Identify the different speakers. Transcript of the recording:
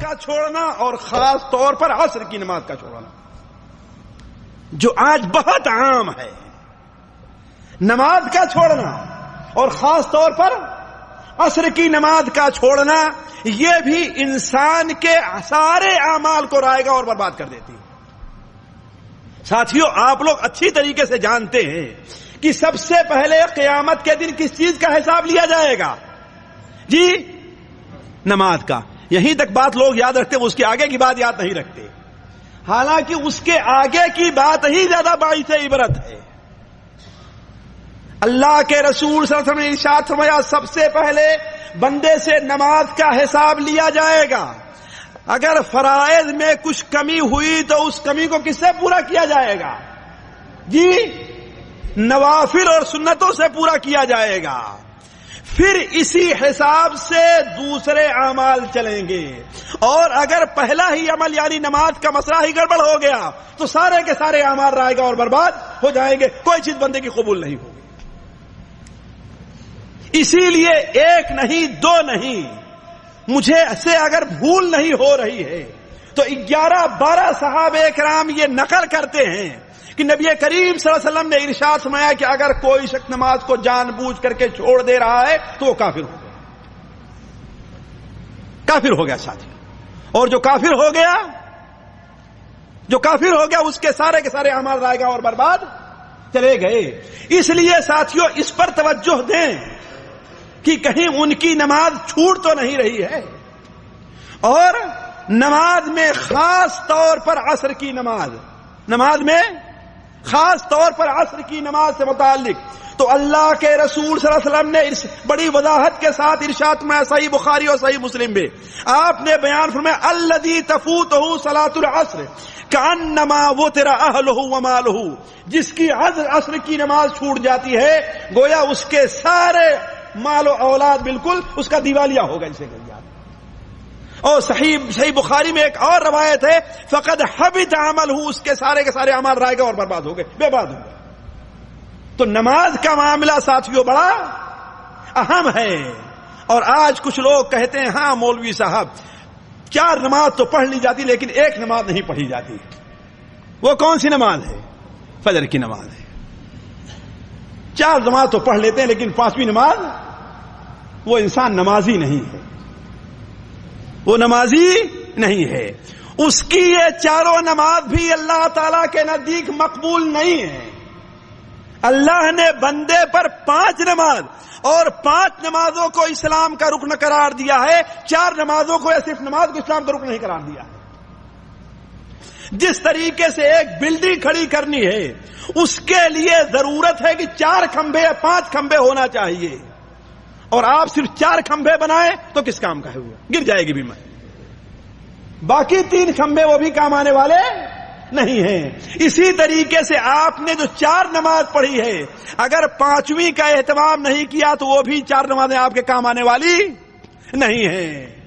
Speaker 1: کا چھوڑنا اور خاص طور پر عصر کی نماز کا چھوڑنا، جو آج بہت عام ہے، نماز کا چھوڑنا اور خاص طور پر عصر کی نماز کا چھوڑنا، یہ بھی انسان کے سارے اعمال کو رائیگا اور برباد کر دیتی ہے۔ ساتھیوں، آپ لوگ اچھی طریقے سے جانتے ہیں کہ سب سے پہلے قیامت کے دن کس چیز کا حساب لیا جائے گا؟ جی، نماز کا۔ یہیں تک بات لوگ یاد رکھتے ہیں، اس کے آگے کی بات یاد نہیں رکھتے، حالانکہ اس کے آگے کی بات ہی زیادہ باعث عبرت ہے۔ اللہ کے رسول صلی اللہ علیہ وسلم نے ارشاد فرمایا، سب سے پہلے بندے سے نماز کا حساب لیا جائے گا۔ اگر فرائض میں کچھ کمی ہوئی تو اس کمی کو کس سے پورا کیا جائے گا؟ جی، نوافل اور سنتوں سے پورا کیا جائے گا۔ پھر اسی حساب سے دوسرے اعمال چلیں گے، اور اگر پہلا ہی عمل یعنی نماز کا مسئلہ ہی گڑبڑ ہو گیا تو سارے کے سارے اعمال رائے گا اور برباد ہو جائیں گے، کوئی چیز بندے کی قبول نہیں ہوگی۔ اسی لیے ایک نہیں، دو نہیں، مجھے سے اگر بھول نہیں ہو رہی ہے تو 11-12 صحابہ کرام یہ نقل کرتے ہیں کہ نبی کریم صلی اللہ علیہ وسلم نے ارشاد فرمایا کہ اگر کوئی شخص نماز کو جان بوجھ کر کے چھوڑ دے رہا ہے تو وہ کافر ہو گیا، کافر ہو گیا ساتھی۔ اور جو کافر ہو گیا اس کے سارے اعمال رائے گا اور برباد چلے گئے۔ اس لیے ساتھیوں، اس پر توجہ دیں کہ کہیں ان کی نماز چھوٹ تو نہیں رہی ہے۔ اور نماز میں خاص طور پر عصر کی نماز میں خاص طور پر عصر کی نماز سے متعلق تو اللہ کے رسول صلی اللہ علیہ وسلم نے بڑی وضاحت کے ساتھ ارشاد میں صحیح بخاری اور صحیح مسلم میں آپ نے بیان فرمایا، الذی تفوتہ صلاۃ العصر کانما وتر اہلہ ومالہ، جس کی عصر کی نماز چھوٹ جاتی ہے گویا اس کے سارے مال و اولاد بالکل اس کا دیوالیہ ہوگا، اسے کہا جاتا ہے۔ اور صحیح بخاری میں ایک اور روایت ہے، فقد حبط عملہ، اس کے سارے اعمال رائے گا اور برباد ہو گئے، بے باد ہو گئے۔ تو نماز کا معاملہ ساتھیوں بڑا اہم ہے۔ اور آج کچھ لوگ کہتے ہیں ہاں مولوی صاحب 4 نماز تو پڑھ لی جاتی لیکن ایک نماز نہیں پڑھی جاتی۔ وہ کون سی نماز ہے؟ فجر کی نماز ہے۔ 4 نماز تو پڑھ لیتے ہیں لیکن 5ویں نماز، وہ انسان نمازی نہیں ہے، وہ نمازی نہیں ہے۔ اس کی یہ 4 نماز بھی اللہ تعالی کے نزدیک مقبول نہیں ہے۔ اللہ نے بندے پر 5 نماز اور 5 نمازوں کو اسلام کا رکن قرار دیا ہے، 4 نمازوں کو یا صرف نماز کو اسلام کا رکن نہیں قرار دیا ہے۔ جس طریقے سے ایک بلڈنگ کھڑی کرنی ہے اس کے لیے ضرورت ہے کہ 4 کھمبے یا 5 کھمبے ہونا چاہیے، اور آپ صرف 4 کھمبے بنائیں تو کس کام کا ہے؟ وہ گر جائے گی بھی میں۔ باقی 3 کھمبے وہ بھی کام آنے والے نہیں ہیں۔ اسی طریقے سے آپ نے جو 4 نماز پڑھی ہے اگر 5ویں کا اہتمام نہیں کیا تو وہ بھی 4 نمازیں آپ کے کام آنے والی نہیں ہیں۔